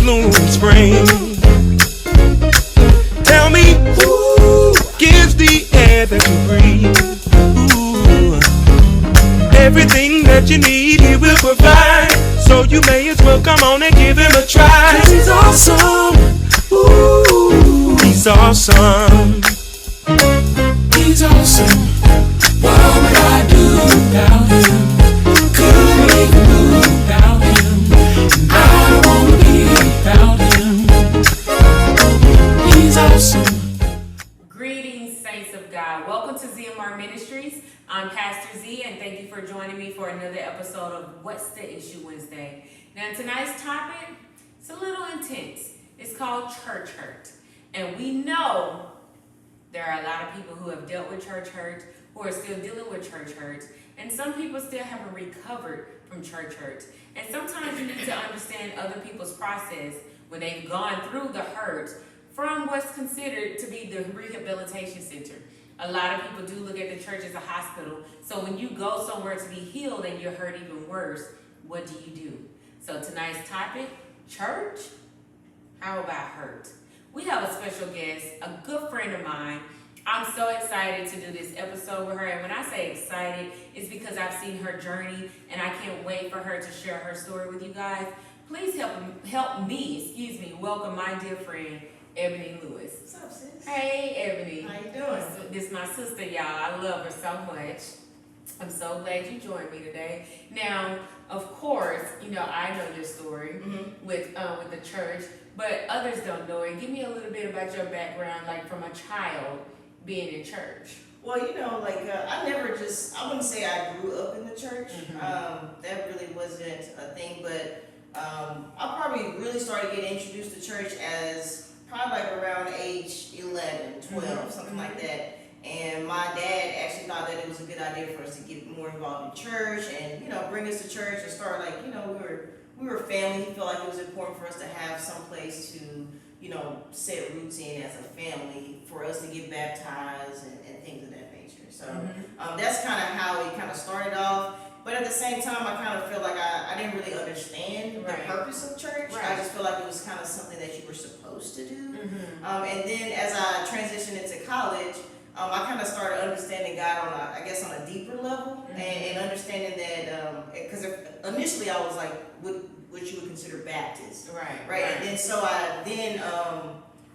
bloom in spring. Tell me who gives the air that you breathe. Ooh. Everything that you need he will provide, so you may as well come on and give him a try. 'Cause he's awesome. Ooh, he's awesome. He's awesome. What would I do without him? Couldn't make a move without him. I don't wanna be without him. He's awesome. Greetings, saints of God. Welcome to ZMR Ministries. I'm Pastor Z, and thank you for joining me for another episode of What's the Issue Wednesday. Now, tonight's topic, it's a little intense. It's called church hurt. And we know there are a lot of people who have dealt with church hurt, who are still dealing with church hurt, and some people still haven't recovered from church hurt. And sometimes you need to understand other people's process when they've gone through the hurt from what's considered to be the rehabilitation center. A lot of people do look at the church as a hospital. So when you go somewhere to be healed and you're hurt even worse, what do you do? So tonight's topic, church, how about hurt? We have a special guest, a good friend of mine. I'm so excited to do this episode with her. And when I say excited, it's because I've seen her journey and I can't wait for her to share her story with you guys. Please help me, welcome my dear friend, Ebony Lewis. What's up, sis? Hey, Ebony. How you doing? This is my sister, y'all. I love her so much. I'm so glad you joined me today. Now, of course, I know your story with the church, but others don't know it. Give me a little bit about your background, like from a child being in church. Well, I wouldn't say I grew up in the church. That really wasn't a thing, but I probably really started getting introduced to church as probably like around age 11, 12, something like that. And my dad actually thought that it was a good idea for us to get more involved in church and, bring us to church and start we were family. He felt like it was important for us to have some place to, set roots in as a family, for us to get baptized and things of that nature. So that's kind of how it kind of started off. But at the same time, I kind of feel like I didn't really understand the purpose of church. Right. I just feel like it was kind of something that you were supposed to do. And then as I transitioned into college, I kind of started understanding God on a deeper level, and understanding that, because initially I was like what you would consider Baptist, right, and then so I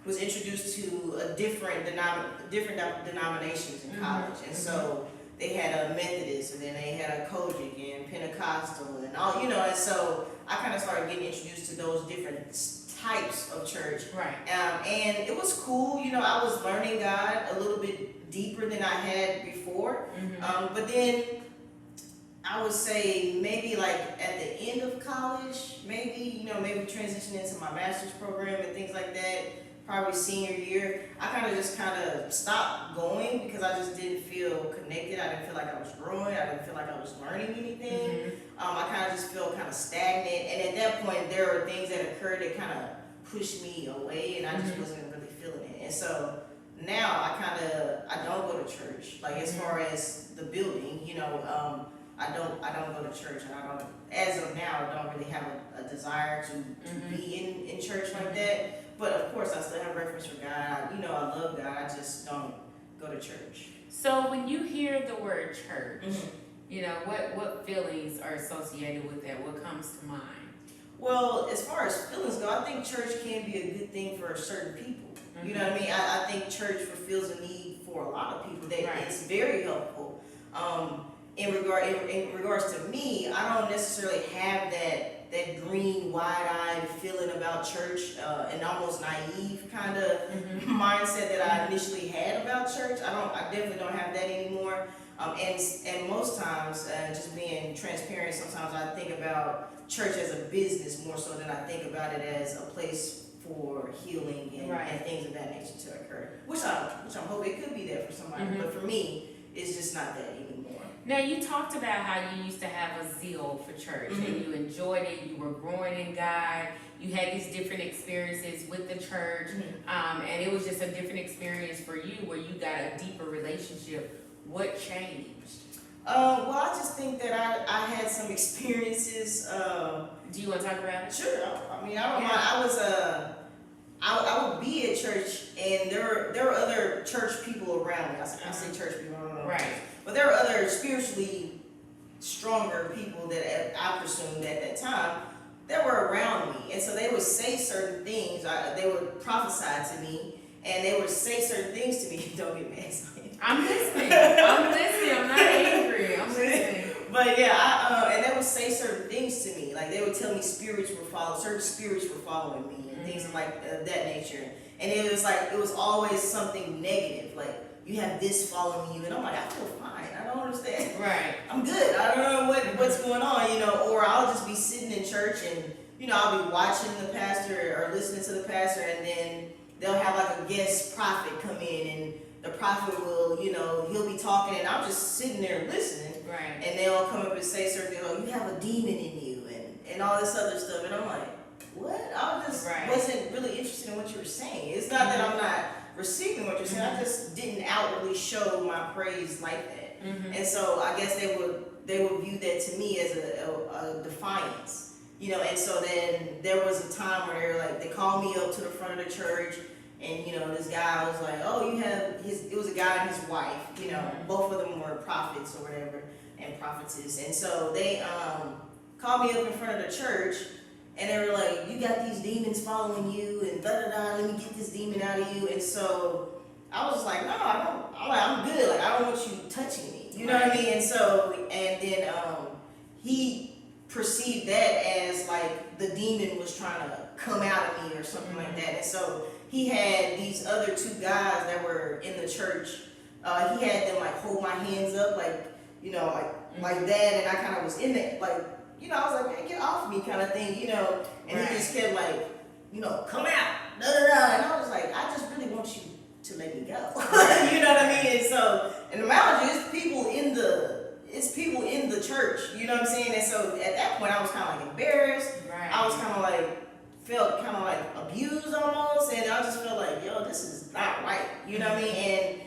was introduced to a different denominations in college, and so they had a Methodist, and then they had a Kojic and Pentecostal, and all, and so I kind of started getting introduced to those different types of church, and it was cool. I was learning God a little bit deeper than I had before, but then I would say maybe like at the end of college, maybe transitioning into my master's program and things like that, probably senior year, I kind of stopped going because I just didn't feel connected. I didn't feel like I was growing. I didn't feel like I was learning anything. I kind of just felt kind of stagnant. And at that point, there were things that occurred that kind of pushed me away, and I just wasn't really feeling it. And so now I don't go to church. Like as far as the building, I don't go to church, and as of now, I don't really have a desire to be in church like that. But of course, I still have reference for God. I love God. I just don't go to church. So when you hear the word church, what feelings are associated with that? What comes to mind? Well, as far as feelings go, I think church can be a good thing for certain people. You know what I mean? I think church fulfills a need for a lot of people. That it's very helpful. In regards to me, I don't necessarily have that green, wide-eyed feeling about church, and almost naive kind of mindset that I initially had about church. I definitely don't have that anymore. And most times, just being transparent, sometimes I think about church as a business more so than I think about it as a place for healing and things of that nature to occur. Which I'm hoping it could be there for somebody, but for me, it's just not that anymore. Now, you talked about how you used to have a zeal for church, and you enjoyed it, you were growing in God, you had these different experiences with the church, and it was just a different experience for you where you got a deeper relationship. What changed? Well, I just think that I had some experiences. Do you want to talk about it? Sure. I mean, I don't mind. I would be at church, and there were other church people around me. I say church people, I don't know. Right. But there were other spiritually stronger people that I presumed at that time that were around me, and so they would say certain things. They would prophesy to me, and they would say certain things to me. Don't get mad. I'm listening. I'm not angry. I'm listening. But yeah, and they would say certain things to me. Like they would tell me certain spirits were following me and things like that nature. And it was like, it was always something negative. Like, you have this following you. And I'm like, I feel fine. I don't understand. Right. I'm good. I don't know what's going on, or I'll just be sitting in church and, I'll be watching the pastor or listening to the pastor, and then they'll have like a guest prophet come in, and the prophet will, he'll be talking, and I'm just sitting there listening. Right. And they'll come up and say certain things, like, you have a demon in you, and all this other stuff. And I'm like, what? I just wasn't really interested in what you were saying. It's not that I'm not receiving what you're saying. I just didn't outwardly show my praise like that. And so I guess they would view that to me as a defiance. And so then there was a time where they called me up to the front of the church, and this guy was like, oh, it was a guy and his wife, both of them were prophets or whatever, and prophetess. And so they called me up in front of the church, and they were like, you got these demons following you, and let me get this demon out of you. And so I was like, no, I don't. I'm good. Like, I don't want you touching me. You know what I mean? And so, and then he perceived that as like the demon was trying to come out of me or something like that. And so he had these other two guys that were in the church. He had them like hold my hands up, like that, and I kind of was in it, like, I was like, man, get off me, kind of thing, and he just kept like, come out, and I was like, I just really want you to let me go. You know what I mean? And so, and the mind you, it's people in the church, you know what I'm saying? And so at that point I was kind of like embarrassed. I was kind of like, felt kind of like abused almost, and I just felt like, yo, this is not right, you know what I mean? And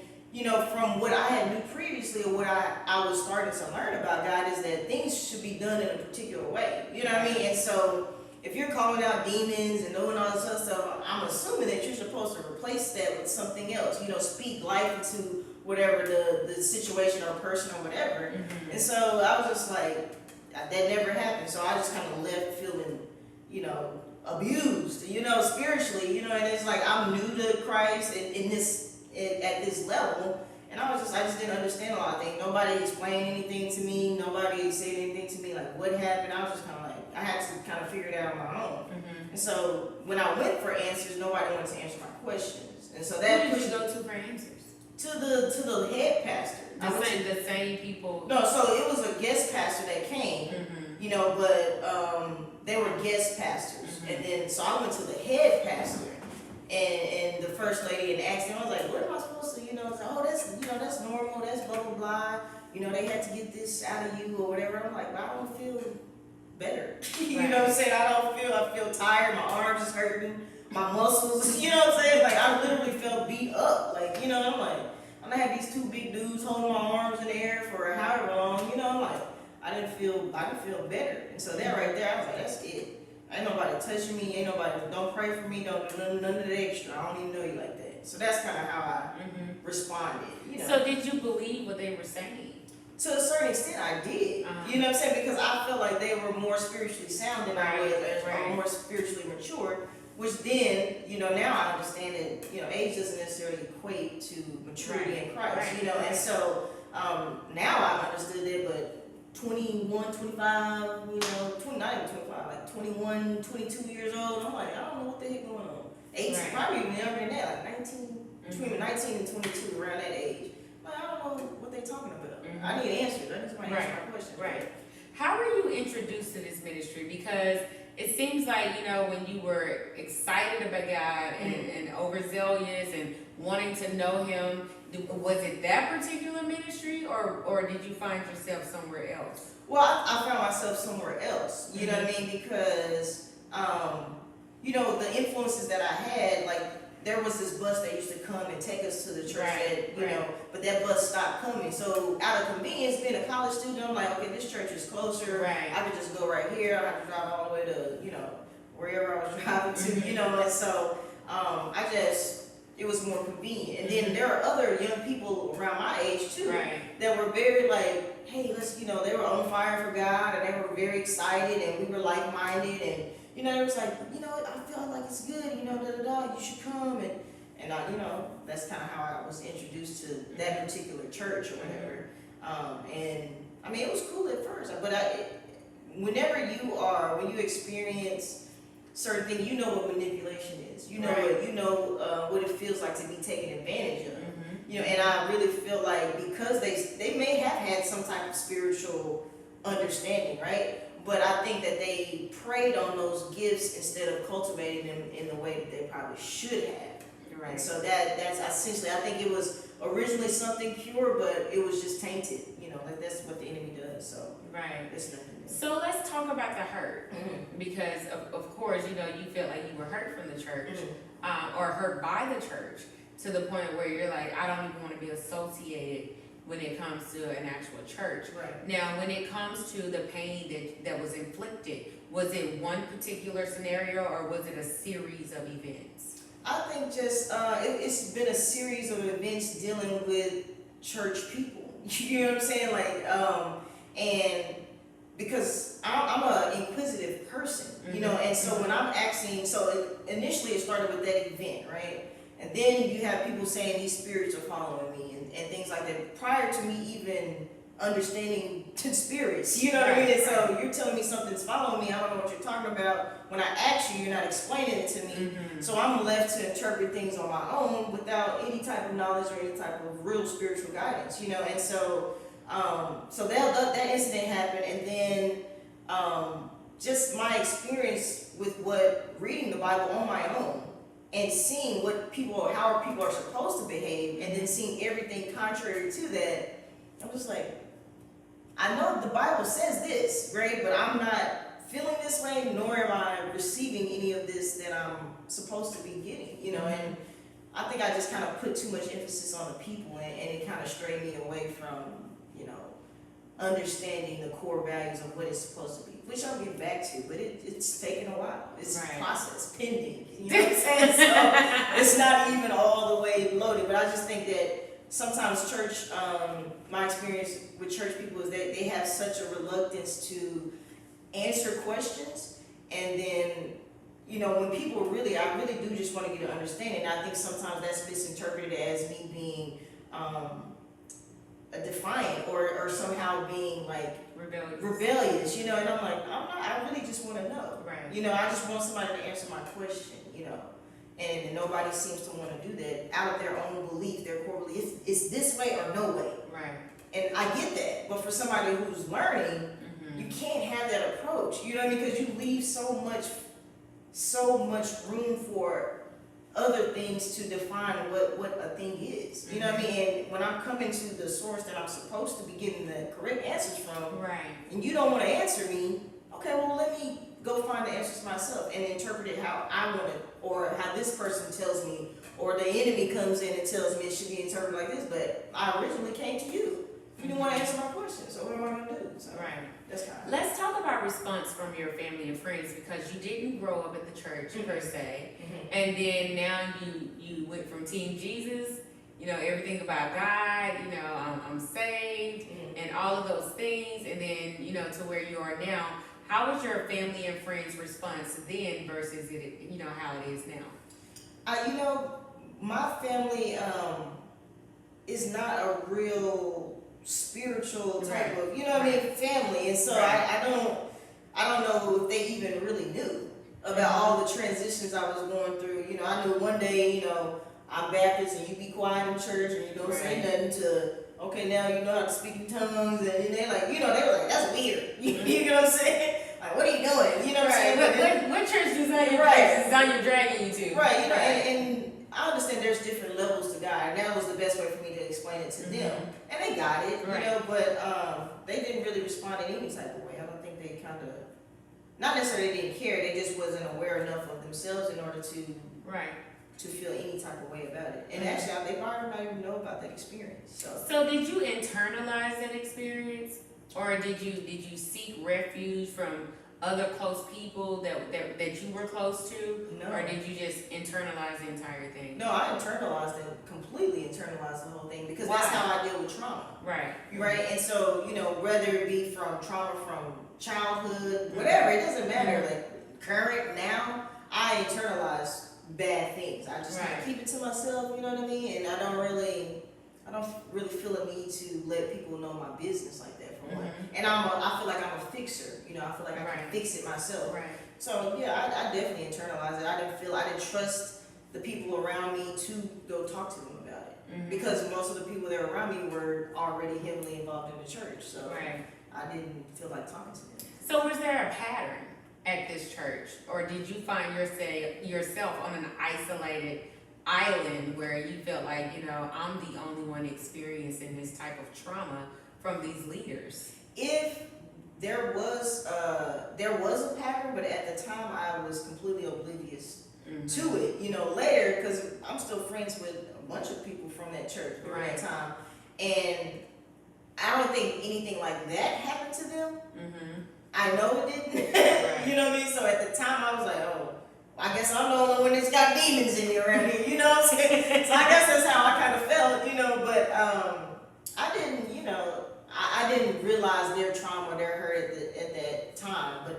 from what I had knew previously, or what I was starting to learn about God, is that things should be done in a particular way, you know what I mean? And so if you're calling out demons and doing all this other stuff, I'm assuming that you're supposed to replace that with something else, speak life into whatever the situation or person or whatever. And so I was just like, that never happened. So I just kind of left feeling, abused, spiritually, and it's like, I'm new to Christ at this level, and I just didn't understand a lot of things. Nobody explained anything to me. Nobody said anything to me, like what happened. I was just kind of like, I had to kind of figure it out on my own. And so when I went for answers, nobody wanted to answer my questions. And so that Who did you go to for answers? To the head pastor. The same people. No, so it was a guest pastor that came, but they were guest pastors. And then so I went to the head pastor, and the first lady, and asked him, I was like, what am I supposed to, say, oh, that's normal, that's blah blah blah. They had to get this out of you or whatever. I'm like, well, I don't feel better. You know what I'm saying? I feel tired, my arms is hurting, my muscles, you know what I'm saying? Like, I literally felt beat up. Like, I'm like, I had these two big dudes holding my arms in the air for however long, I'm like, I didn't feel better. And so that right there, I was like, that's it. Ain't nobody touching me, don't pray for me, don't do none of the extra. I don't even know you like that. So that's kind of how I responded. So did you believe what they were saying? To a certain extent, I did. You know what I'm saying? Because I felt like they were more spiritually sound than I was, or more spiritually mature. Which then, now I understand that, age doesn't necessarily equate to maturity in Christ, and so now I understood that, but 21, 25, not even 25, like 21, 22 years old, I'm like, I don't know what the heck going on. 18, probably even younger than that, like 19, between 19 and 22, around that age. Like, I don't know what they're talking about. I need answers. I just want to answer my question. Right. How were you introduced to this ministry? Because it seems like, when you were excited about God and overzealous and wanting to know Him, was it that particular ministry, or did you find yourself somewhere else? Well, I found myself somewhere else, you know what I mean? Because, the influences that I had, like, there was this bus that used to come and take us to the church but that bus stopped coming. So out of convenience, being a college college student, I'm like, okay, this church is closer. Right. I could just go right here. I have to drive all the way to, wherever I was driving to, and so it was more convenient. And then there are other young people around my age too that were very like, hey, let's, they were on fire for God, and they were very excited, and we were like-minded, and it was like, I feel like it's good, you should come, and I, that's kind of how I was introduced to that particular church or whatever. And I mean, it was cool at first, but when you experience certain things, what manipulation is. What it feels like to be taken advantage of. And I really feel like because they may have had some type of spiritual understanding, right? But I think that they preyed on those gifts instead of cultivating them in the way that they probably should have. Right. And so that's essentially, I think it was originally something pure, but it was just tainted. Like that's what the enemy does. So it's nothing new. So let's talk about the hurt, because of course, you felt like you were hurt from the church, or hurt by the church, to the point where you're like, I don't even want to be associated when it comes to an actual church. Right. Now, when it comes to the pain that was inflicted, was it one particular scenario, or was it a series of events? I think just it's been a series of events dealing with church people. You know what I'm saying? Like, and because I'm an inquisitive person, and so when I'm asking, initially it started with that event, right? And then you have people saying these spirits are following me and things like that, prior to me even understanding spirits, what I mean? And so you're telling me something's following me, I don't know what you're talking about. When I ask you, you're not explaining it to me. So I'm left to interpret things on my own without any type of knowledge or any type of real spiritual guidance, and so that incident happened, and then just my experience with reading the Bible on my own and seeing how people are supposed to behave, and then seeing everything contrary to that, I'm just like, I know the Bible says this, right? But I'm not feeling this way, nor am I receiving any of this that I'm supposed to be getting, and I think I just kind of put too much emphasis on the people, and it kind of strayed me away from, understanding the core values of what it's supposed to be, which I'll get back to, but it's taken a while. It's a process pending, what I'm saying? So it's not even all the way loaded, but I just think that sometimes church, my experience with church people is that they have such a reluctance to answer questions, and then when people I really do just want to get an understanding. I think sometimes that's misinterpreted as me being defiant or somehow being like rebellious, and I'm like, I'm not. I really just want to know, I just want somebody to answer my question, and nobody seems to want to do that out of their own belief, their core belief. It's this way or no way, and I get that, but for somebody who's learning, you can't have that approach, because you leave so much room for other things to define what a thing is. You know what I mean? And when I'm coming to the source that I'm supposed to be getting the correct answers from, and you don't want to answer me, okay, well, let me go find the answers myself and interpret it how I want it, or how this person tells me, or the enemy comes in and tells me it should be interpreted like this, but I originally came to you. You didn't want to answer my question, so what am I going to do? So, that's kind of. Let's talk about response from your family and friends, because you didn't grow up at the church per se, and then now you went from Team Jesus, everything about God, I'm saved, and all of those things, and then to where you are now. How was your family and friends' response then versus it, how it is now? My family is not a real spiritual type of, family, and so I don't know if they even really knew about all the transitions I was going through. I knew one day, I'm Baptist and you be quiet in church and you don't say nothing, to okay, now you know how to speak in tongues, and they're like, they were like, that's weird. You know what I'm saying? Like, what are you doing? You know what I'm saying? What church design you're dragging you to? And I understand there's different levels to God, and that was the best way for me to explain it to them. And they got it, but they didn't really respond in any type of way. I don't think they kind of, not necessarily didn't care, they just wasn't aware enough of themselves in order to feel any type of way about it. And actually, they probably not even know about that experience. So did you internalize that experience? Or did you seek refuge from other close people that you were close to? No. Or did you just internalize the entire thing? No, I internalized it, completely internalized the whole thing, because Why? that's how I deal with trauma. Right. Right? And so, whether it be from trauma from childhood, whatever, it doesn't matter. Like, current, now, I internalize bad things. I just kind of keep it to myself, you know what I mean? And I don't really feel a need to let people know my business like that, for one. And I feel like I'm a fixer, I feel like I can fix it myself. Right. So yeah, I definitely internalized it. I didn't trust the people around me to go talk to them about it, because most of the people that were around me were already heavily involved in the church. So I didn't feel like talking to them. So was there a pattern at this church, or did you find yourself on an isolated island where you felt like, I'm the only one experiencing this type of trauma from these leaders? If there was a pattern, but at the time I was completely oblivious to it. Later, because I'm still friends with a bunch of people from that church during that time, and I don't think anything like that happened to them. I know it didn't. You know what I mean? So at the time I was like, oh, I guess I'm the only one that's got demons in me around here. You know what I'm saying? So I guess that's how I kind of felt. But I didn't. I didn't realize their trauma, their hurt at that time, but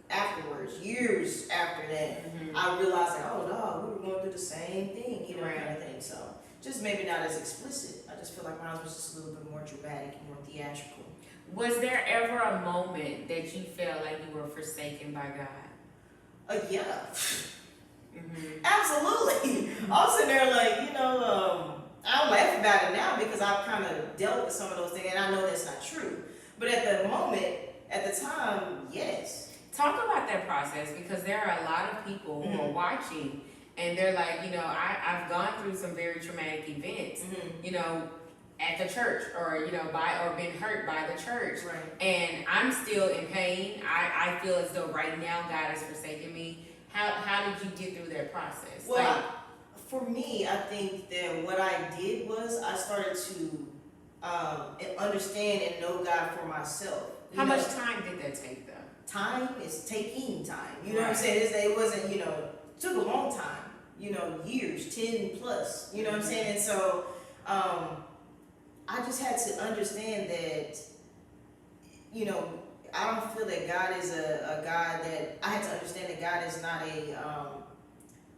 afterwards, years after that, I realized like, oh dog, we were going through the same thing, kind of thing. So just maybe not as explicit. I just feel like mine was just a little bit more dramatic and more theatrical. Was there ever a moment that you felt like you were forsaken by God? Yeah. Absolutely. I'm sitting there like, I don't laugh about it now because I've kind of dealt with some of those things, and I know that's not true. But at the moment, at the time, yes. Talk about that process, because there are a lot of people who are watching, and they're like, I've gone through some very traumatic events, at the church, or been hurt by the church, and I'm still in pain. I feel as though right now God has forsaken me. How did you get through that process? Well, for me, I think that what I did was I started to understand and know God for myself. How much time did that take, though? Time is taking time. You know what I'm saying? It wasn't, it took a long time, years, 10 plus, you know what I'm saying? And so I just had to understand that, I don't feel that God is a God that, I had to understand that God is not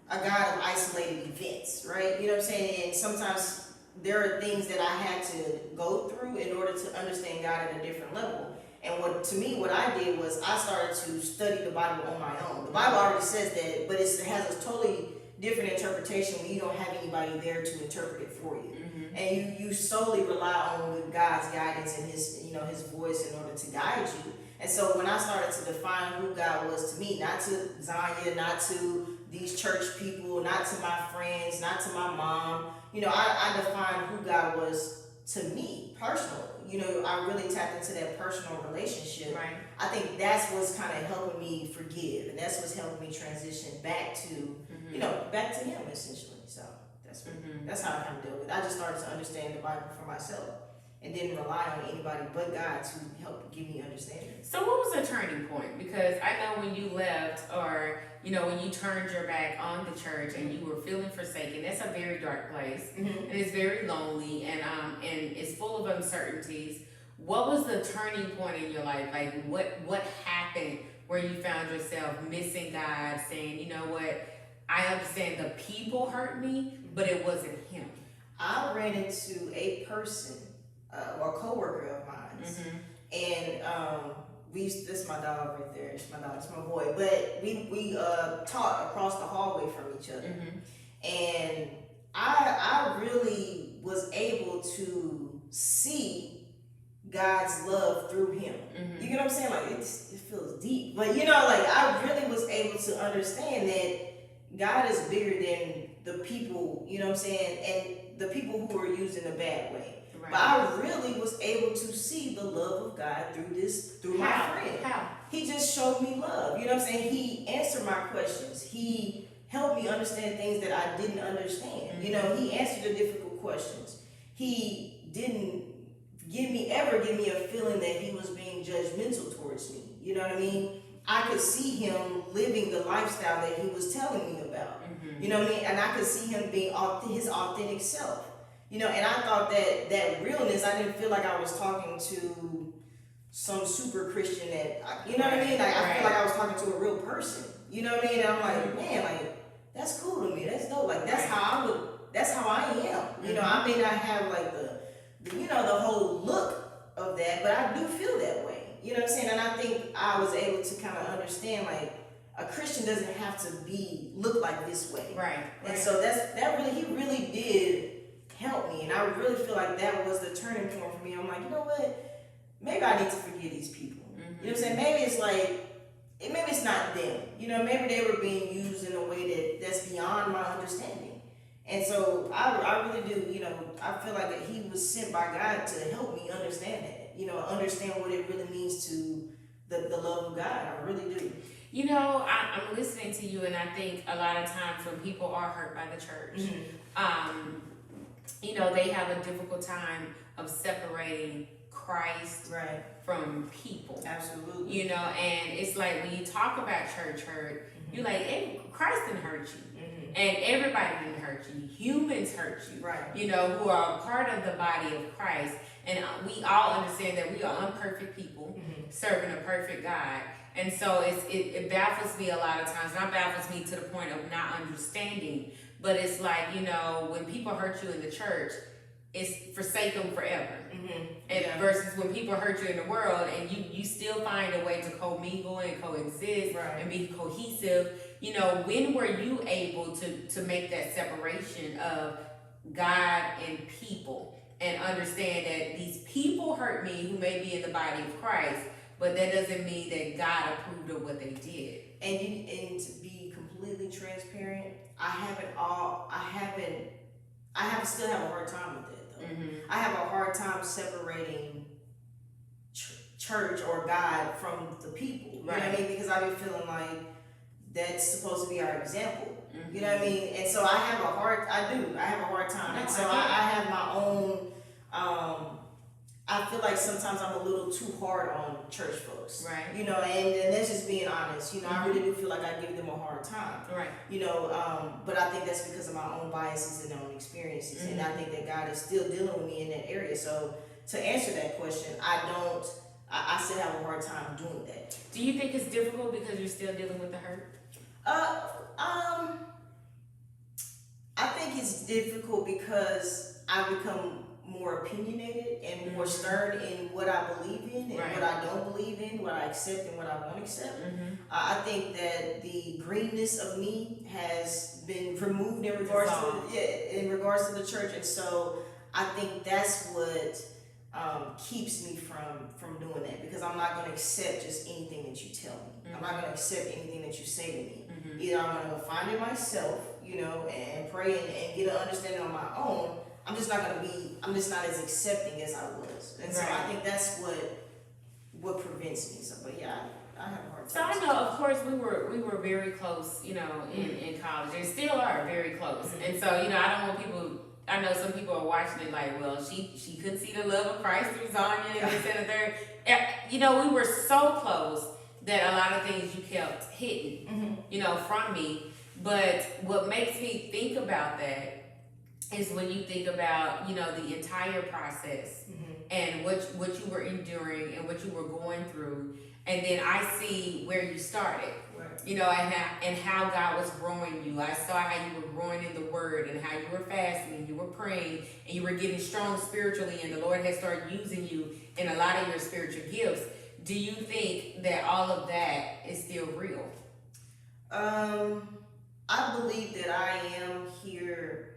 a God of isolated events, right? You know what I'm saying? And sometimes there are things that I had to go through in order to understand God at a different level. And what I did was I started to study the Bible on my own. The Bible already says that, but it has a totally different interpretation when you don't have anybody there to interpret it for you. And you solely rely on God's guidance and his voice in order to guide you. And so when I started to define who God was to me, not to Zanya, not to these church people, not to my friends, not to my mom, I defined who God was to me personally. I really tapped into that personal relationship. Right. I think that's what's kind of helping me forgive, and that's what's helping me transition back to, back to Him essentially. So that's how I kind of deal with it. I just started to understand the Bible for myself, and didn't rely on anybody but God to help give me understanding. So what was the turning point? Because I know when you left, or when you turned your back on the church and you were feeling forsaken, that's a very dark place, and it's very lonely, and it's full of uncertainties. What was the turning point in your life? Like what happened where you found yourself missing God, saying, you know what, I understand the people hurt me, but it wasn't Him? I ran into a person, or a coworker of mine, and this is my dog right there. It's my dog. It's my boy. But we taught across the hallway from each other, and I really was able to see God's love through him. You get what I'm saying? Like it feels deep, but I really was able to understand that God is bigger than the people. You know what I'm saying? And the people who are used in a bad way. Right. But I really was able to see the love of God through my friend. How? He just showed me love. You know what I'm saying? He answered my questions. He helped me understand things that I didn't understand. He answered the difficult questions. He didn't give me a feeling that he was being judgmental towards me. You know what I mean? I could see him living the lifestyle that he was telling me about. You know what I mean? And I could see him being his authentic self. You know, and I thought that realness, I didn't feel like I was talking to some super Christian you know what I mean? Like, I feel like I was talking to a real person. You know what I mean? And I'm like, man, like, that's cool to me. That's dope. Like, that's how I am. You know, I may not have like the whole look of that, but I do feel that way. You know what I'm saying? And I think I was able to kind of understand, like, a Christian doesn't have to look like this way. Right. And so he really did help me. And I really feel like that was the turning point for me. I'm like, you know what? Maybe I need to forgive these people. You know what I'm saying? Maybe it's like, maybe it's not them. You know, maybe they were being used in a way that's beyond my understanding. And so I really do, you know, I feel like that he was sent by God to help me understand that. You know, understand what it really means to the love of God. I really do. You know, I'm listening to you, and I think a lot of times when people are hurt by the church, you know, they have a difficult time of separating Christ from people. Absolutely. You know, and it's like when you talk about church hurt, you're like, hey, Christ didn't hurt you. And everybody didn't hurt you. Humans hurt you. Right. You know, who are a part of the body of Christ. And we all understand that we are imperfect people serving a perfect God. And so it baffles me a lot of times. Not baffles me to the point of not understanding. But it's like, you know, when people hurt you in the church, it's forsake them forever. And versus when people hurt you in the world and you still find a way to commingle and coexist and be cohesive. You know, when were you able to make that separation of God and people and understand that these people hurt me who may be in the body of Christ, but that doesn't mean that God approved of what they did. And to be completely transparent, I still have a hard time with that though. I have a hard time separating church or God from the people. You know what I mean? Because I be feeling like that's supposed to be our example. You know what I mean? And so I have a hard time. And so I have my own, I feel like sometimes I'm a little too hard on church folks. Right. You know, and that's just being honest. You know, I really do feel like I give them a hard time. Right. You know, but I think that's because of my own biases and own experiences. And I think that God is still dealing with me in that area. So to answer that question, I still have a hard time doing that. Do you think it's difficult because you're still dealing with the hurt? I think it's difficult because I become more opinionated and more stern in what I believe in and what I don't believe in, what I accept and what I won't accept. I think that the greenness of me has been removed in regards to the church, and so I think that's what keeps me from doing that, because I'm not going to accept just anything that you tell me. I'm not going to accept anything that you say to me. Either I'm going to find it myself, you know, and pray and get an understanding on my own. I'm just not as accepting as I was. And so I think that's what prevents me. So, but yeah, I have a hard time. So I know, of course, we were very close, you know, in college, and still are very close. And so, you know, I don't want people. I know some people are watching it like, well, she couldn't see the love of Christ through Zanya and this and the third. You know, we were so close that a lot of things you kept hidden, you know, from me. But what makes me think about that is when you think about, you know, the entire process and what you were enduring and what you were going through, and then I see where you started, you know, and how God was growing you. I saw how you were growing in the Word and how you were fasting and you were praying and you were getting strong spiritually, and the Lord has started using you in a lot of your spiritual gifts. Do you think that all of that is still real? I believe that I am here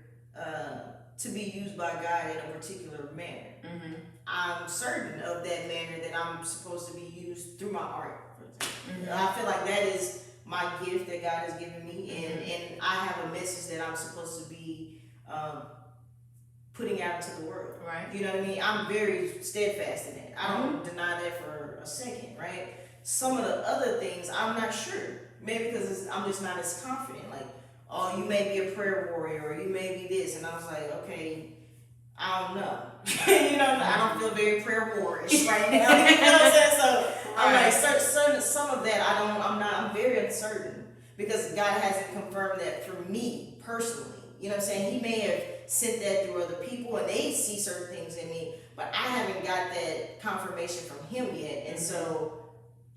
to be used by God in a particular manner. I'm certain of that manner, that I'm supposed to be used through my art. I feel like that is my gift that God has given me, and I have a message that I'm supposed to be putting out into the world. Right. You know what I mean? I'm very steadfast in that. I don't deny that for a second, right? Some of the other things, I'm not sure. Maybe because I'm just not as confident. Like, oh, you may be a prayer warrior, or you may be this. And I was like, okay, I don't know. I don't feel very prayer warrish right now. You know what I'm saying? So I'm like, some of that I'm very uncertain because God hasn't confirmed that for me personally. You know what I'm saying? He may have sent that through other people and they see certain things in me, but I haven't got that confirmation from him yet. And so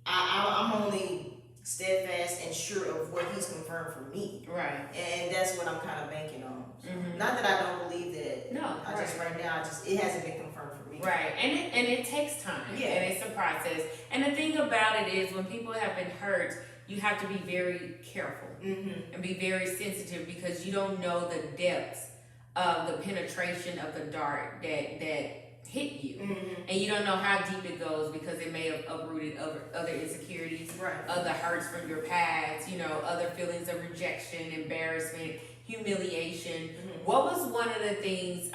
I'm only steadfast and sure of what he's confirmed for me. Right. And that's what I'm kind of banking on. So, Mm-hmm. not that I don't believe that. No. Right now, it hasn't been confirmed for me. Right. And it takes time. Yeah. And it's a process. And the thing about it is when people have been hurt, you have to be very careful Mm-hmm. and be very sensitive because you don't know the depths of the penetration of the dart that hit you. Mm-hmm. And you don't know how deep it goes because it may have uprooted other insecurities, Right. other hurts from your past, other feelings of rejection, embarrassment, humiliation. Mm-hmm. What was one of the things,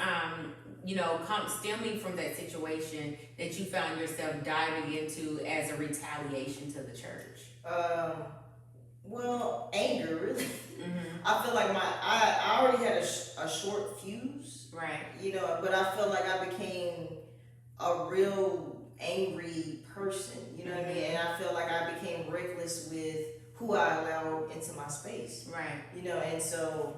stemming from that situation that you found yourself diving into as a retaliation to the church? Well, anger, really. Mm-hmm. I feel like I already had a short fuse, Right. but I felt like I became a real angry person, you know what I mean? And I feel like I became reckless with who I allowed into my space, Right. and so.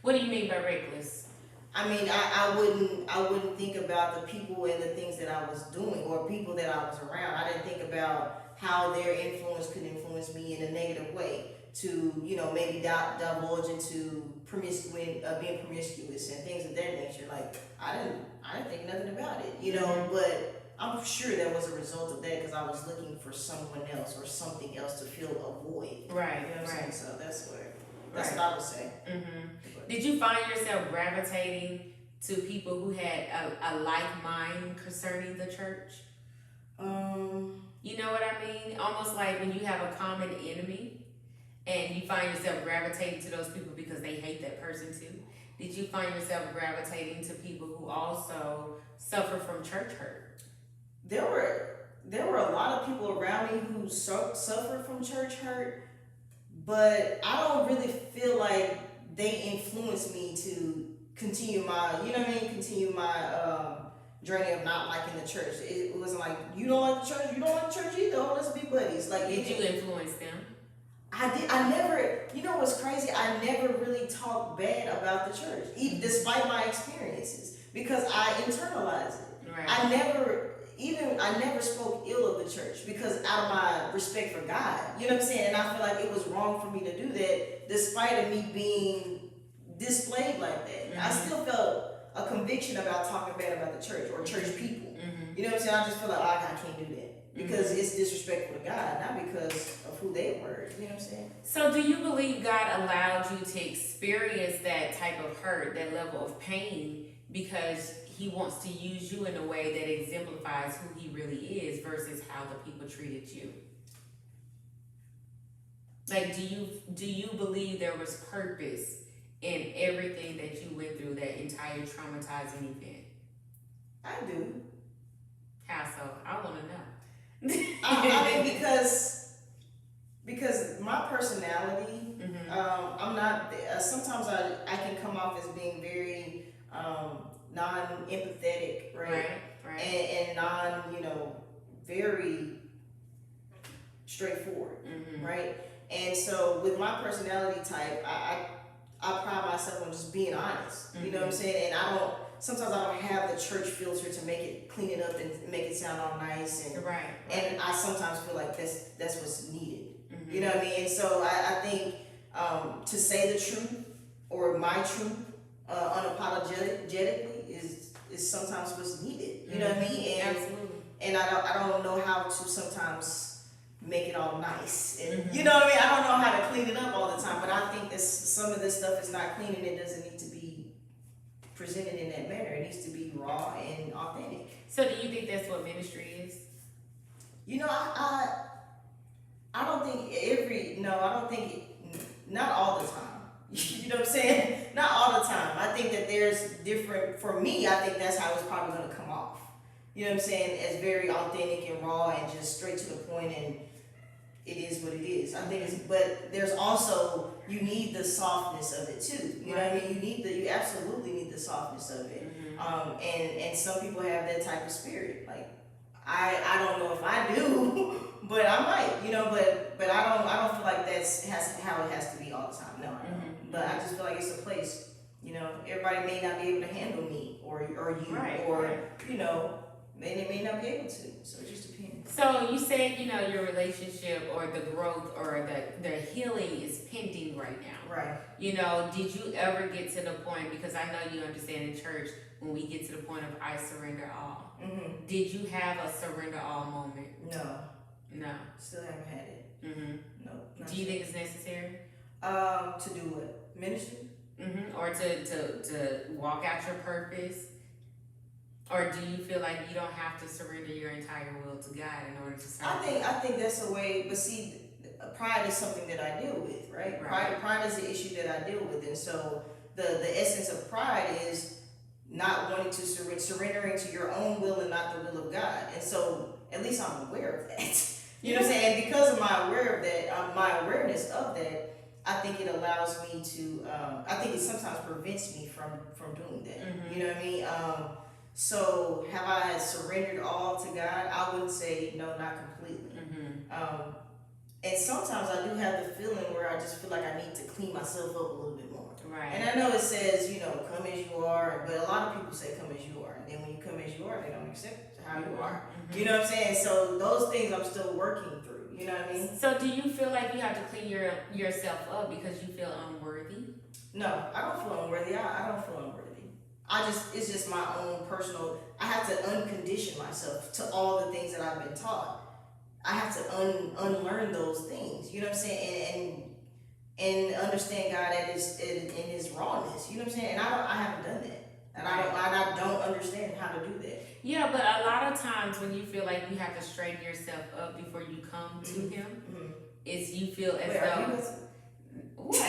What do you mean by reckless? I mean, I wouldn't think about the people and the things that I was doing or people that I was around. I didn't think about how their influence could influence me in a negative way to, maybe divulge into being promiscuous and things of that nature. Like, I didn't think nothing about it, but I'm sure that was a result of that because I was looking for someone else or something else to fill a void. Right. You know what I'm saying? So that's Right. what I would say. Mm-hmm. Did you find yourself gravitating to people who had a like mind concerning the church? You know what I mean? Almost like when you have a common enemy and you find yourself gravitating to those people because they hate that person too. Did you find yourself gravitating to people who also suffer from church hurt? There were a lot of people around me who suffered from church hurt, but I don't really feel like they influenced me to continue my, journey of not liking the church. It wasn't like, you don't like the church, you don't like the church either, oh, let's be buddies. Like, did you influence them? I never, what's crazy? I never really talked bad about the church, even despite my experiences, because I internalized it. Right. I never spoke ill of the church because out of my respect for God, you know what I'm saying? And I feel like it was wrong for me to do that despite of me being displayed like that. Mm-hmm. I still felt a conviction about talking bad about the church or church people. Mm-hmm. You know what I'm saying? I just feel like, I can't do that because it's disrespectful to God, not because of who they were. You know what I'm saying? So do you believe God allowed you to experience that type of hurt, that level of pain, because he wants to use you in a way that exemplifies who he really is versus how the people treated you? Like, do you believe there was purpose in everything that you went through, that entire traumatizing event? I do. How so? I want to know. I mean, because my personality, Mm-hmm. I'm not. Sometimes I can come off as being very non-empathetic, right? Right. And non, very straightforward, Mm-hmm. right? And so with my personality type, I pride myself on just being honest. You know what I'm saying? And sometimes I don't have the church filter to clean it up and make it sound all nice. And Right. and I sometimes feel like that's what's needed. Mm-hmm. You know what I mean? And so I think to say the truth or my truth unapologetically is sometimes what's needed. You know what I mean? And Absolutely. and I don't know how to sometimes make it all nice. And you know what I mean? I don't know how to clean it up all the time, but I think some of this stuff is not clean and it doesn't need to be presented in that manner. It needs to be raw and authentic. So do you think that's what ministry is? I don't think not all the time. You know what I'm saying? Not all the time. I think that there's different, for me, I think that's how it's probably going to come off. You know what I'm saying? As very authentic and raw and just straight to the point, and it is what it is. I think but there's also, you need the softness of it too. You know what I mean? You absolutely need the softness of it. And some people have that type of spirit. Like I don't know if I do, but I might, but I don't feel like how it has to be all the time. No, I don't. But I just feel like it's a place. Everybody may not be able to handle me or you, right, or right. they may not be able to. So it just depends. So you said your relationship or the growth or the healing is pending right now. Right. Did you ever get to the point, because I know you understand in church when we get to the point of I surrender all. Mm-hmm. Did you have a surrender all moment? No. Still haven't had it. Mm-hmm. No. Do you think it's necessary? To do what? Ministry? Mm-hmm. Or to walk out your purpose? Or do you feel like you don't have to surrender your entire will to God in order to serve? I think that's a way, but see, pride is something that I deal with, right? Pride is the issue that I deal with, and so the essence of pride is not wanting to surrendering to your own will and not the will of God, and so at least I'm aware of that. You know what I'm saying? And because of my awareness of that, I think it allows me to. I think it sometimes prevents me from doing that. Mm-hmm. You know what I mean? So have I surrendered all to God? I would say no, not completely. Mm-hmm. And sometimes I do have the feeling where I just feel like I need to clean myself up a little bit more. Right. And I know it says, come as you are, but a lot of people say come as you are. And then when you come as you are, they don't accept how you are. Mm-hmm. You know what I'm saying? So those things I'm still working through. You know what I mean? So do you feel like you have to clean yourself up because you feel unworthy? No, I don't feel unworthy. I don't feel unworthy. It's just my own personal, I have to uncondition myself to all the things that I've been taught. I have to unlearn those things, you know what I'm saying, and understand God in his rawness, you know what I'm saying, and I haven't done that, and I don't understand how to do that. Yeah, but a lot of times when you feel like you have to straighten yourself up before you come to him, is you feel as though what?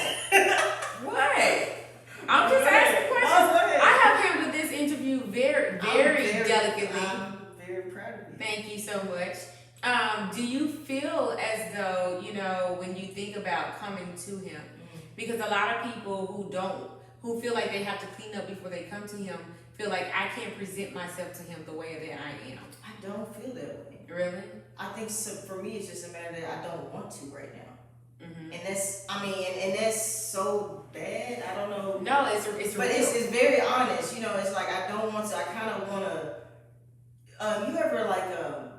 What? I'm just asking questions. I have handled this interview very, very delicately. I'm very proud of you. Thank you so much. Do you feel as though, when you think about coming to him, because a lot of people who feel like they have to clean up before they come to him, feel like I can't present myself to him the way that I am. I don't feel that way. Really? I think so, for me, it's just a matter that I don't want to right now. Mm-hmm. And that's so bad. I don't know. No, it's but real. it's very honest. It's like I don't want to. I kind of want to. You ever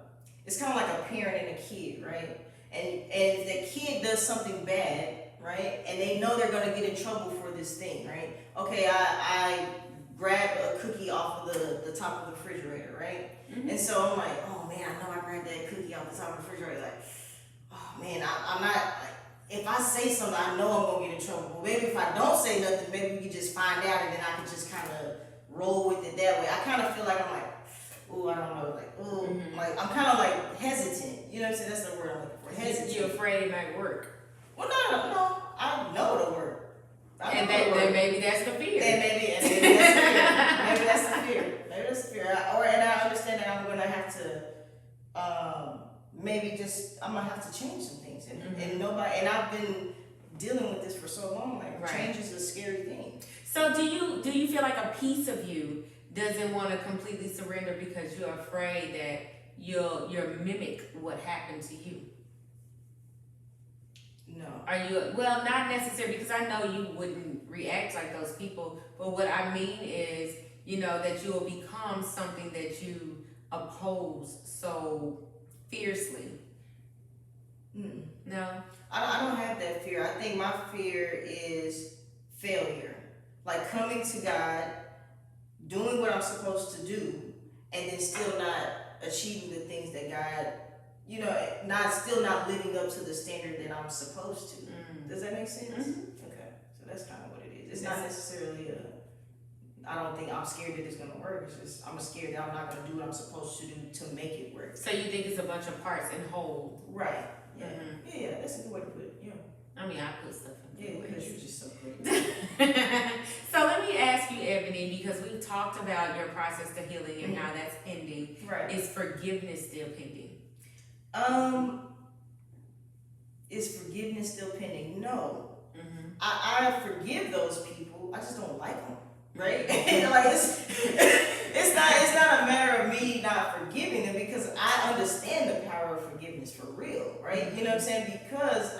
it's kind of like a parent and a kid, right? And if the kid does something bad, right, and they know they're gonna get in trouble for this thing, right? Okay, I grab a cookie off of the top of the refrigerator, right? Mm-hmm. And so I'm like, oh man, I know I grabbed that cookie off the top of the refrigerator. Like, oh man, I'm not like. If I say something, I know I'm gonna get in trouble. But maybe if I don't say nothing, maybe we can just find out, and then I can just kind of roll with it that way. I kind of feel like I'm like, ooh, I don't know, like, ooh, like I'm kind of like hesitant. You know what I'm saying? That's the word I'm looking for. Hesitant. You're afraid it might work. Well, no, I know it'll work. Then maybe that's the fear. Maybe that's the fear. Maybe that's the fear. And I understand that I'm gonna have to, maybe just I'm gonna have to change some things. And I've been dealing with this for so long. Like change is a scary thing. So do you feel like a piece of you doesn't want to completely surrender because you're afraid that you'll mimic what happened to you? No. Are you? Well, not necessarily, because I know you wouldn't react like those people. But what I mean is, that you will become something that you oppose so fiercely. No, I don't have that fear. I think my fear is failure. Like coming to God, doing what I'm supposed to do, and then still not achieving the things that God, still not living up to the standard that I'm supposed to. Does that make sense? Mm-hmm. Okay, so that's kind of what it is. It's not necessarily I don't think I'm scared that it's gonna work. It's just I'm scared that I'm not gonna do what I'm supposed to do to make it work. So you think it's a bunch of parts and whole? Right. Yeah. Mm-hmm. Yeah, that's a good way to put it. Yeah. I mean, I put stuff in. Yeah, because you're just so great. So let me ask you, Ebony, because we've talked about your process to healing and how that's pending. Right. Is forgiveness still pending? Is forgiveness still pending? No. Mm-hmm. I forgive those people. I just don't like them. right? Like it's not a matter of me not forgiving them because I understand the power of forgiveness for real, right? You know what I'm saying? Because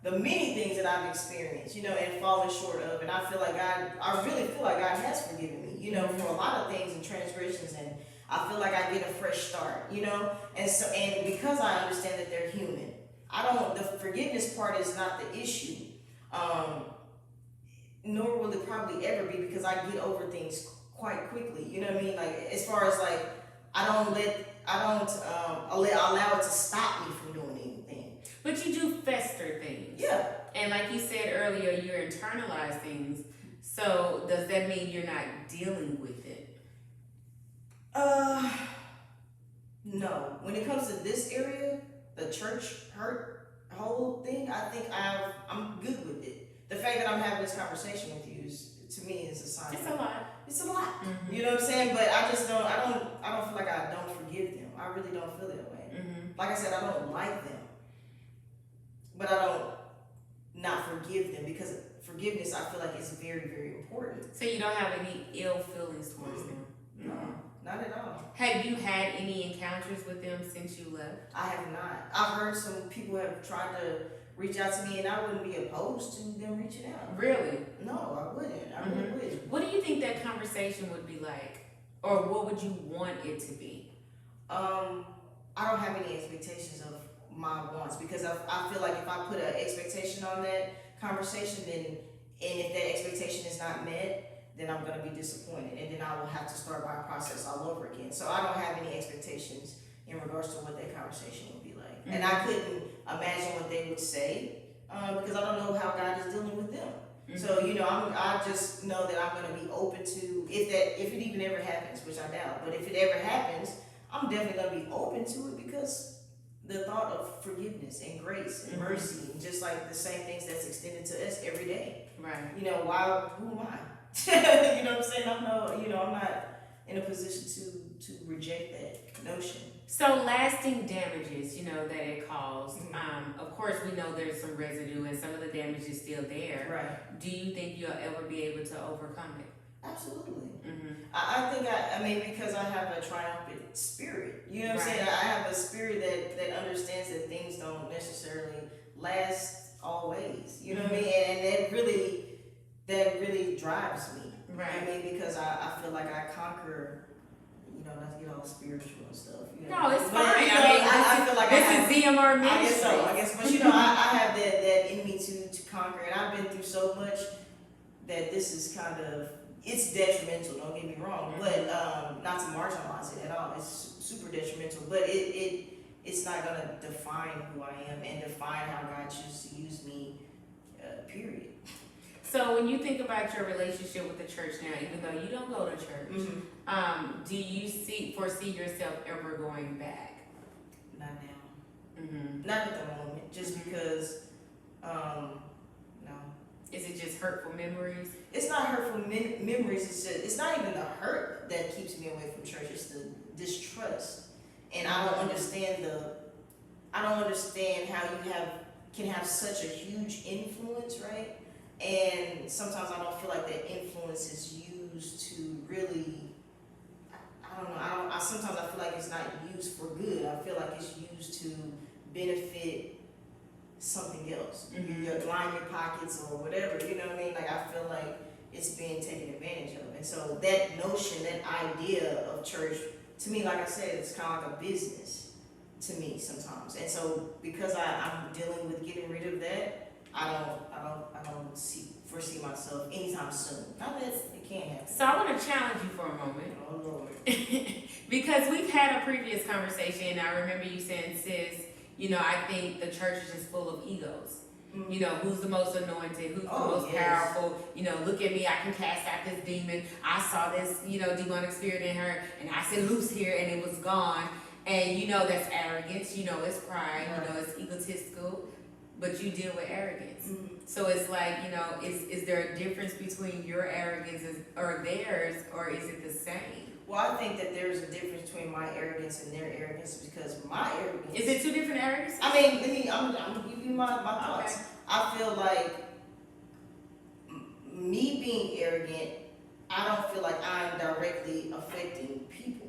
the many things that I've experienced, and fallen short of, and I really feel like God has forgiven me, for a lot of things and transgressions, and I feel like I get a fresh start, and because I understand that they're human, the forgiveness part is not the issue, nor will it probably ever be because I get over things quite quickly, you know what I mean? Like, as far as like, I don't allow it to stop me from doing anything. But you do fester things. Yeah. And like you said earlier, you internalize things. So does that mean you're not dealing with it? No. When it comes to this area, the church hurt whole thing, I think I'm good with it. The fact that I'm having this conversation with you to me is a sign. It's a lot. It's a lot. Mm-hmm. You know what I'm saying? But I just don't feel like I don't forgive them. I really don't feel that way. Mm-hmm. Like I said, I don't like them. But I don't not forgive them because forgiveness I feel like is very, very important. So you don't have any ill feelings towards them? No, not at all. Have you had any encounters with them since you left? I have not. I've heard some people have tried to reach out to me and I wouldn't be opposed to them reaching out. Really? No, I wouldn't. I really wouldn't. What do you think that conversation would be like? Or what would you want it to be? I don't have any expectations of my wants because I feel like if I put an expectation on that conversation, and if that expectation is not met, then I'm going to be disappointed, and then I will have to start my process all over again. So I don't have any expectations in regards to what that conversation would be like, and I couldn't imagine what they would say because I don't know how God is dealing with them. So I just know that I'm going to be open to if it even ever happens, which I doubt, but if it ever happens, I'm definitely going to be open to it because the thought of forgiveness and grace and mercy, and just like the same things that's extended to us every day. Right. Who am I? You know what I'm saying? I'm not in a position to reject that notion. So lasting damages, that it caused. Of course, we know there's some residue and some of the damage is still there. Right. Do you think you'll ever be able to overcome it? Absolutely. I think because I have a triumphant spirit. You know what I'm saying? I have a spirit that understands that things don't necessarily last always. You know what I mean? And that really drives me. Right. I mean, because I feel like I conquer, not to get all spiritual and stuff. No, it's fine. I feel like this is ZMR Ministry. I guess, but I have that in me to conquer, and I've been through so much that this is kind of, it's detrimental, don't get me wrong, but not to marginalize it at all. It's super detrimental, but it's not going to define who I am and define how God chooses to use me, period. So when you think about your relationship with the church now, even though you don't go to church, do you foresee yourself ever going back? Not now. Not at the moment, just because, no. Is it just hurtful memories? It's not hurtful memories. It's not even the hurt that keeps me away from church. It's the distrust, and I don't understand how you can have such a huge influence, right? And sometimes I don't feel like that influence is used to really. I don't know. Sometimes I feel like it's not used for good. I feel like it's used to benefit something else. You line your pockets or whatever, you know what I mean? Like, I feel like it's being taken advantage of. And so that notion, that idea of church, to me, like I said, it's kind of like a business to me sometimes. And so because I'm dealing with getting rid of that, I don't foresee myself anytime soon. Not that it can't happen. So I want to challenge you for a moment. Oh, Lord. Because we've had a previous conversation, and I remember you saying, sis, I think the church is just full of egos. Who's the most anointed, who's the most powerful, look at me, I can cast out this demon. I saw this, demonic spirit in her, and I said, loose here, and it was gone. And that's arrogance, it's pride, it's egotistical, but you deal with arrogance. So it's like, is there a difference between your arrogance or theirs, or is it the same? Well, I think that there's a difference between my arrogance and their arrogance because my arrogance... Is it two different arrogances? I mean, I'm going to give you my thoughts. Okay. I feel like me being arrogant I don't feel like I'm directly affecting people.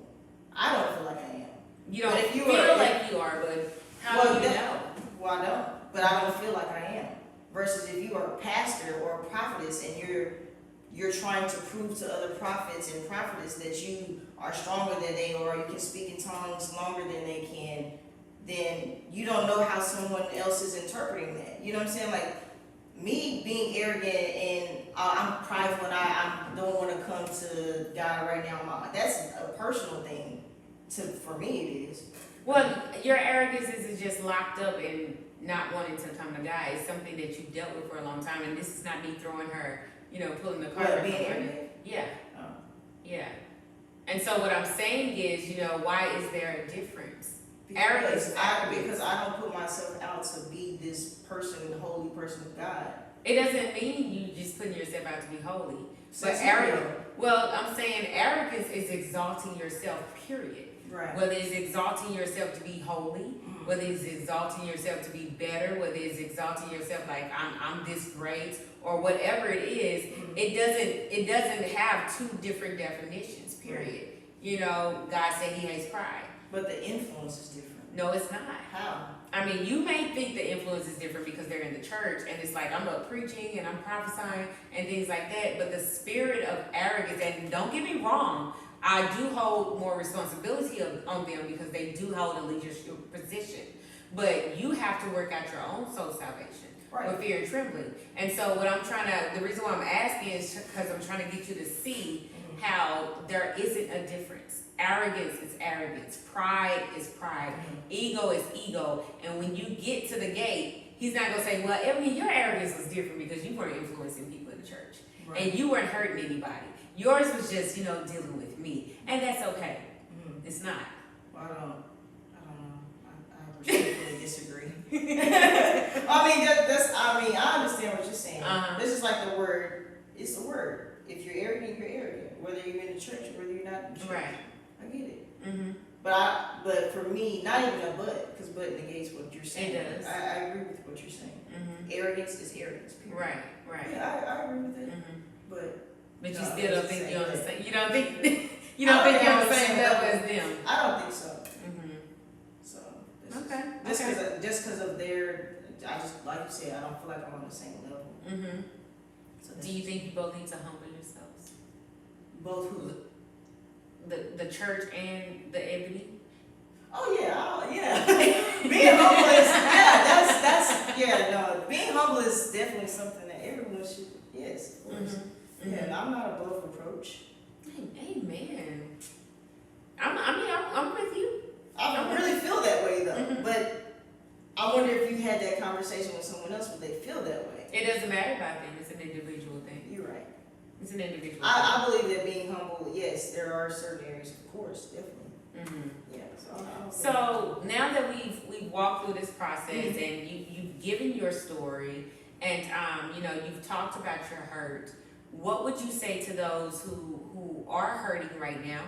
I don't feel like I am. You don't But if you feel are, like you are, but how well, do you know? Well, I don't, but I don't feel like I am. Versus if you are a pastor or a prophetess and you're trying to prove to other prophets and prophetess that you are stronger than they are, you can speak in tongues longer than they can, then you don't know how someone else is interpreting that. You know what I'm saying? Like, me being arrogant and I'm prideful and I don't want to come to God right now, that's a personal thing. For me, it is. Well, your arrogance isn't just locked up in not wanting to come to God. It's something that you've dealt with for a long time, and this is not me throwing her, pulling the carpet. Being arrogant? Yeah. Oh. Yeah. And so what I'm saying is, why is there a difference? Because I don't put myself out to be this person, the holy person of God. It doesn't mean you just putting yourself out to be holy. So But I'm saying arrogance is exalting yourself, period. Right. Whether it's exalting yourself to be holy, whether it's exalting yourself to be better, whether it's exalting yourself like I'm this great, or whatever it is, it doesn't have two different definitions, period. God said he hates pride. But the influence is different. No, it's not. How? I mean, you may think the influence is different because they're in the church and it's like I'm up preaching and I'm prophesying and things like that, but the spirit of arrogance, and don't get me wrong, I do hold more responsibility on them because they do hold a leadership position. But you have to work out your own soul salvation with fear and trembling. And so the reason why I'm asking is because I'm trying to get you to see how there isn't a difference. Arrogance is arrogance. Pride is pride. Ego is ego. And when you get to the gate, he's not going to say, well, Ebony, your arrogance was different because you weren't influencing people in the church. Right. And you weren't hurting anybody. Yours was just, dealing with me. And that's okay. It's not. Well, I don't know. I respectfully disagree. I understand what you're saying. This is like the word. It's the word. If you're arrogant, you're arrogant. Whether you're in the church or whether you're not in the church. Right. I get it. But for me, not even a but, because but negates what you're saying. It does. I agree with what you're saying. Arrogance is arrogance. Period. Right. Yeah, I agree with it. But you no, still don't think you're on the same. You don't think you're on the same level as them. I don't think so. So okay. Just because of their, I just like you said, I don't feel like I'm on the same level. So do you think you both need to humble yourselves? Both who? The church and the Ebony? Oh yeah. Being humble is being humble is definitely something that everyone should. Yes, of course. Yeah, I'm not above reproach. Amen. I'm with you. I really feel that way though, but I wonder if you had that conversation with someone else, would they feel that way? It doesn't matter about them. It's an individual thing. You're right. It's an individual. I believe that being humble, yes, there are certain areas, of course, definitely. Yeah. So now that we've walked through this process and you've given your story and you've talked about your hurt, what would you say to those who are hurting right now,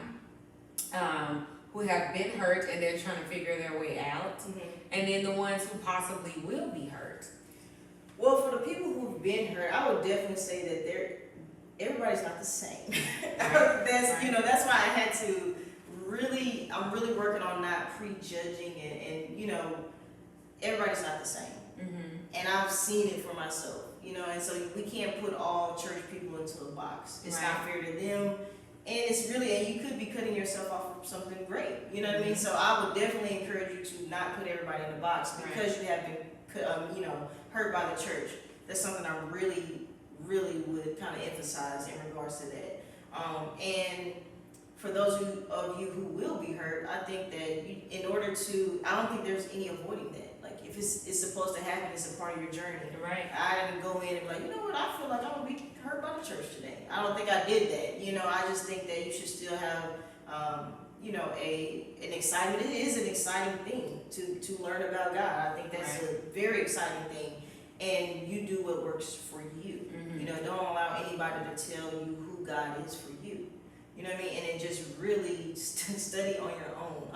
who have been hurt and they're trying to figure their way out, and then the ones who possibly will be hurt? Well, for the people who've been hurt, I would definitely say that everybody's not the same. That's why I had to I'm really working on not prejudging and everybody's not the same. And I've seen it for myself, and so we can't put all church people into a box. It's not fair to them. And it's really, and you could be cutting yourself off from something great. You know what I mean? So I would definitely encourage you to not put everybody in a box because you have been, hurt by the church. That's something I really, really would kind of emphasize in regards to that. And for those of you who will be hurt, I think that I don't think there's any avoiding that. Like if it's supposed to happen, it's a part of your journey. Right. I didn't go in and be like, I feel like I'm gonna be hurt by the church today. I don't think I did that. I just think that you should still have, an excitement. It is an exciting thing to learn about God. I think that's a very exciting thing, and you do what works for you. Don't allow anybody to tell you who God is for you. You know what I mean? And then just really study on your own.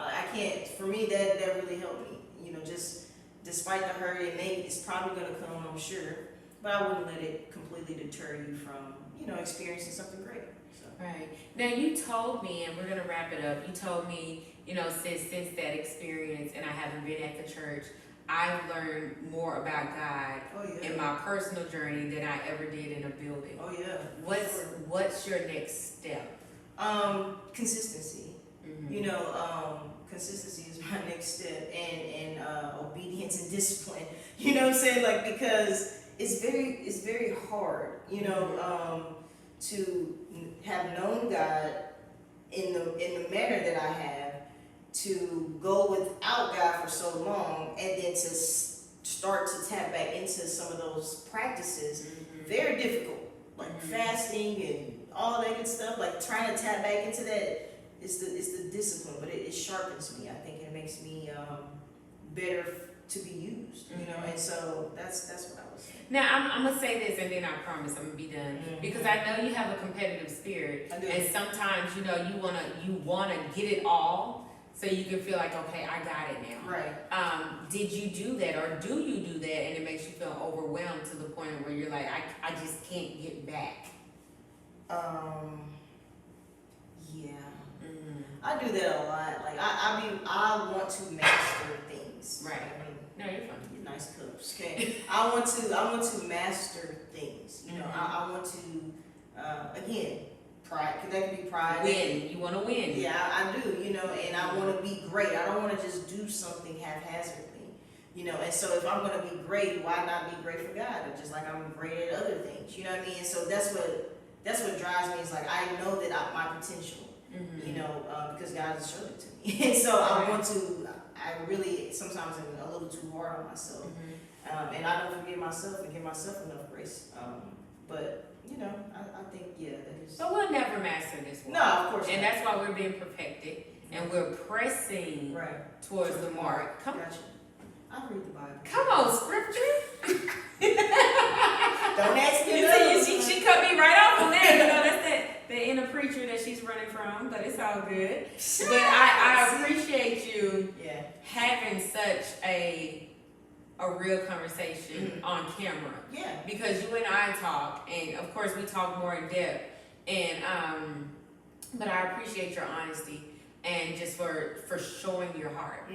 For me, that really helped me. Just despite the hurt, it's probably going to come, I'm sure. But I wouldn't let it completely deter you from, experiencing something great. So Right. Now you told me, and we're gonna wrap it up. You told me, since that experience, and I haven't been at the church, I've learned more about God in my personal journey than I ever did in a building. Oh yeah. What's your next step? Consistency. Mm-hmm. Consistency is my next step, and obedience and discipline. You know what I'm saying? Like, because it's very hard, to have known God in the manner that I have, to go without God for so long, and then to start to tap back into some of those practices. Mm-hmm. Very difficult, like fasting and all that good stuff. Like, trying to tap back into that. It's the discipline, but it sharpens me. I think it makes me better to be used, and so that's what I was saying. Now I'm gonna say this, and then I promise I'm gonna be done, because I know you have a competitive spirit, and sometimes you wanna get it all, so you can feel like, okay, I got it now. Right. Did you do that, or do you do that, and it makes you feel overwhelmed to the point where you're like, I just can't get back? Yeah. I do that a lot. Like, I want to master things. Right. No, you're fine. Nice cups. Okay. I want to master things. I want to again, pride. Cause that could be pride. Win. You want to win. Yeah, I do. And I want to be great. I don't want to just do something haphazardly. And so if I'm going to be great, why not be great for God? Just like I'm great at other things. You know what I mean? And so that's what drives me. Is like, I know that my potential. Because God has shown it to me. And so I really sometimes am a little too hard on myself. And I don't forgive myself and give myself enough grace. But, I think, that is. So we'll never master this one. No, of course not. And that's why we're being perfected. And we're pressing towards the mark. Gotcha. I read the Bible. Come on, scripture. Don't ask me. She cut me right off on that. That's the inner preacher that she's running from, but it's all good. But I appreciate you having such a real conversation on camera. Yeah. Because you and I talk, and of course we talk more in depth. And but I appreciate your honesty and just for showing your heart.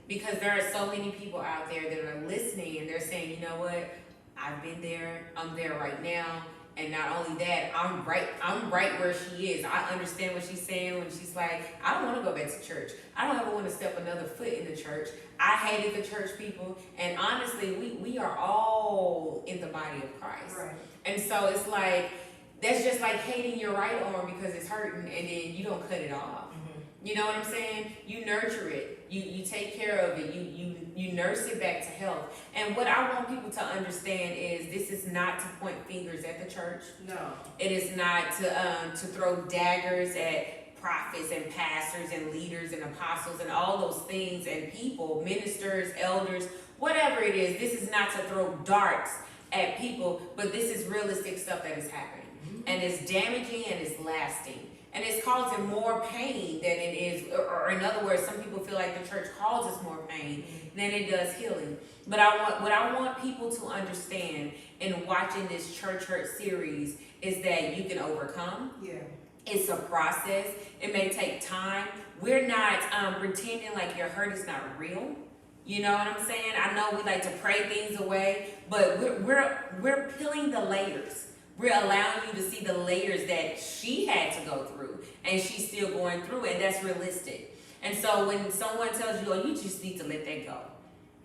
Because there are so many people out there that are listening, and they're saying, you know what, I've been there, I'm there right now. And not only that, I'm right where she is. I understand what she's saying when she's like, I don't want to go back to church. I don't ever want to step another foot in the church. I hated the church people. And honestly, we are all in the body of Christ. Right. And so it's like, that's just like hating your right arm because it's hurting, and then you don't cut it off. You know what I'm saying? You nurture it. You take care of it. You nurse it back to health. And what I want people to understand is this is not to point fingers at the church. No. It is not to throw daggers at prophets and pastors and leaders and apostles and all those things and people, ministers, elders, whatever it is. This is not to throw darts at people, but this is realistic stuff that is happening. And it's damaging and it's lasting. And it's causing more pain than it is, or in other words, some people feel like the church causes more pain than it does healing. But what I want people to understand in watching this Church Hurt series is that you can overcome. Yeah. It's a process. It may take time. We're not pretending like your hurt is not real. You know what I'm saying? I know we like to pray things away, but we're peeling the layers. We're allowing you to see the layers that she had to go through, and she's still going through, and that's realistic. And so when someone tells you, oh, you just need to let that go.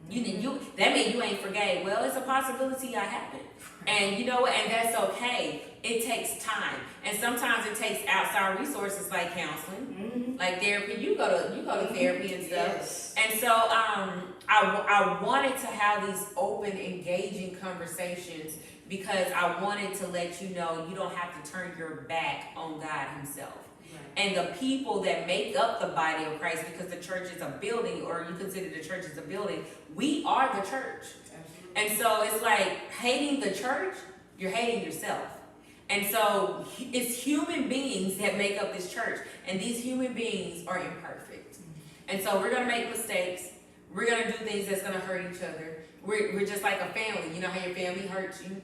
That means you ain't forgave. Well, it's a possibility I haven't. And you know what? And that's okay. It takes time. And sometimes it takes outside resources like counseling, like therapy. You go to therapy and stuff. Yes. And so I wanted to have these open, engaging conversations because I wanted to let you know you don't have to turn your back on God himself. And the people that make up the body of Christ, because the church is a building, or you consider the church as a building, we are the church. Absolutely. And so it's like hating the church, you're hating yourself. And so it's human beings that make up this church, and these human beings are imperfect. And so we're going to make mistakes. We're going to do things that's going to hurt each other. We're just like a family. You know how your family hurts you?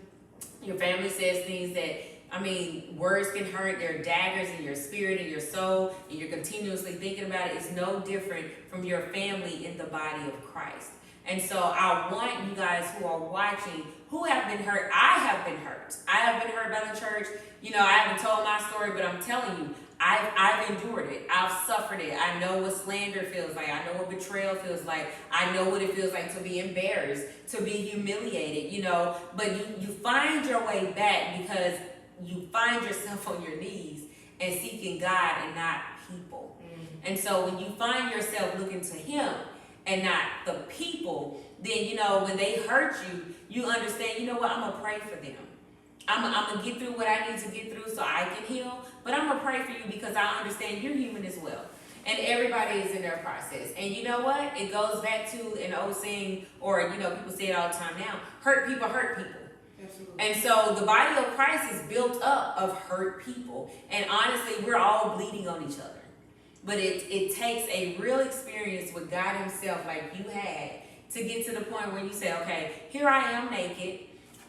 Your family says things that I mean, words can hurt. They're daggers in your spirit and your soul, and you're continuously thinking about it. It's no different from your family in the body of Christ. And so I want you guys who are watching, who have been hurt. I have been hurt. I have been hurt by the church. You know, I haven't told my story, but I'm telling you, I've endured it. I've suffered it. I know what slander feels like. I know what betrayal feels like. I know what it feels like to be embarrassed, to be humiliated, you know. But you find your way back because you find yourself on your knees and seeking God and not people. Mm-hmm. And so when you find yourself looking to Him and not the people, then, you know, when they hurt you, you understand, you know what, I'm going to pray for them. I'm going to get through what I need to get through so I can heal. But I'm going to pray for you because I understand you're human as well. And everybody is in their process. And you know what? It goes back to an old saying, or, you know, people say it all the time now, hurt people hurt people. Absolutely. And so the body of Christ is built up of hurt people. And honestly, we're all bleeding on each other. But it takes a real experience with God Himself like you had to get to the point where you say, okay, here I am naked.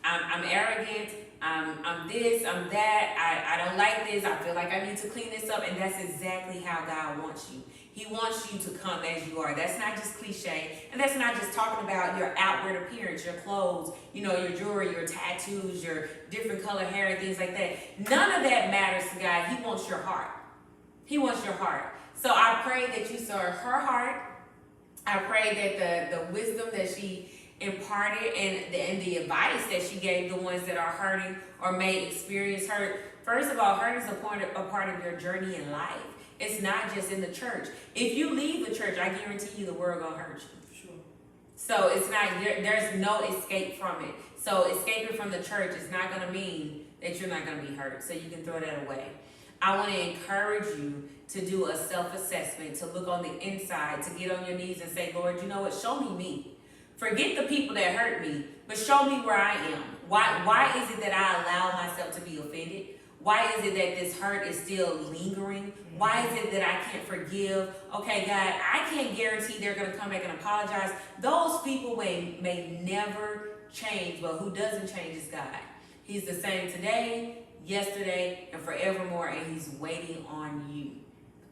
I'm arrogant. I'm this, I'm that, I don't like this, I feel like I need to clean this up, and that's exactly how God wants you. He wants you to come as you are. That's not just cliche, and that's not just talking about your outward appearance, your clothes, you know, your jewelry, your tattoos, your different color hair, and things like that. None of that matters to God. He wants your heart. He wants your heart. So I pray that you serve her heart. I pray that the wisdom that she imparted and the advice that she gave the ones that are hurting or may experience hurt. First of all, hurt is a part of your journey in life. It's not just in the church. If you leave the church, I guarantee you the world gonna hurt you. Sure. So it's not, there's no escape from it. So escaping from the church is not gonna mean that you're not gonna be hurt. So you can throw that away. I want to encourage you to do a self-assessment, to look on the inside, to get on your knees and say, Lord, you know what? Show me. Forget the people that hurt me, but show me where I am. Why is it that I allow myself to be offended? Why is it that this hurt is still lingering? Why is it that I can't forgive? Okay, God, I can't guarantee they're going to come back and apologize. Those people may never change, but who doesn't change is God. He's the same today, yesterday, and forevermore, and He's waiting on you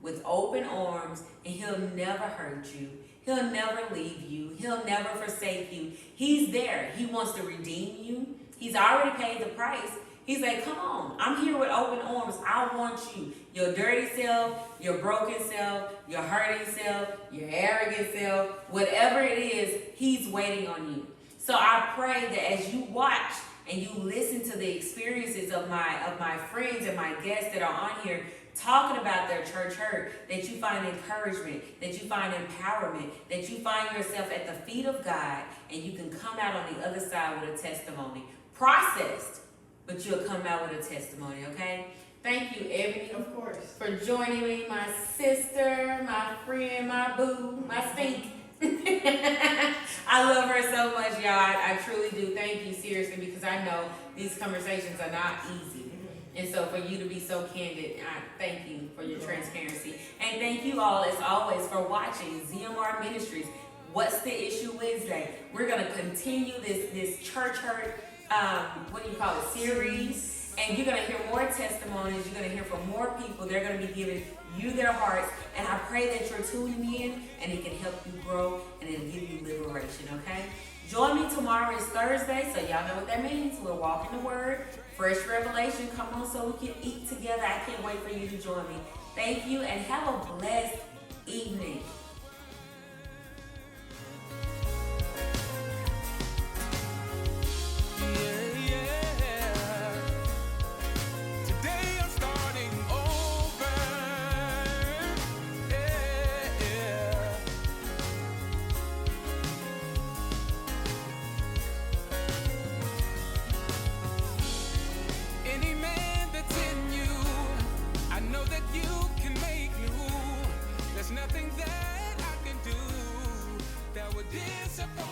with open arms, and He'll never hurt you. He'll never leave you. He'll never forsake you. He's there. He wants to redeem you. He's already paid the price. He's like, come on. I'm here with open arms. I want you. Your dirty self, your broken self, your hurting self, your arrogant self, whatever it is, He's waiting on you. So I pray that as you watch and you listen to the experiences of my friends and my guests that are on here, talking about their church hurt, that you find encouragement, that you find empowerment, that you find yourself at the feet of God, and you can come out on the other side with a testimony. Processed, but you'll come out with a testimony, okay? Thank you, Ebony, of course, for joining me, my sister, my friend, my boo, my stink. I love her so much, y'all. I truly do. Thank you, seriously, because I know these conversations are not easy. And so for you to be so candid, I thank you for your transparency. And thank you all, as always, for watching ZMR Ministries. What's the Issue Wednesday? We're going to continue this church hurt, series. And you're going to hear more testimonies. You're going to hear from more people. They're going to be giving you their hearts. And I pray that you're tuning in and it can help you grow and it'll give you liberation, okay? Join me tomorrow. It's Thursday, so y'all know what that means. We're walking the Word. Fresh revelation, come on so we can eat together. I can't wait for you to join me. Thank you and have a blessed evening. Today I'm starting over. Any man that's in you, I know that you can make new. There's nothing that I can do that would disappoint.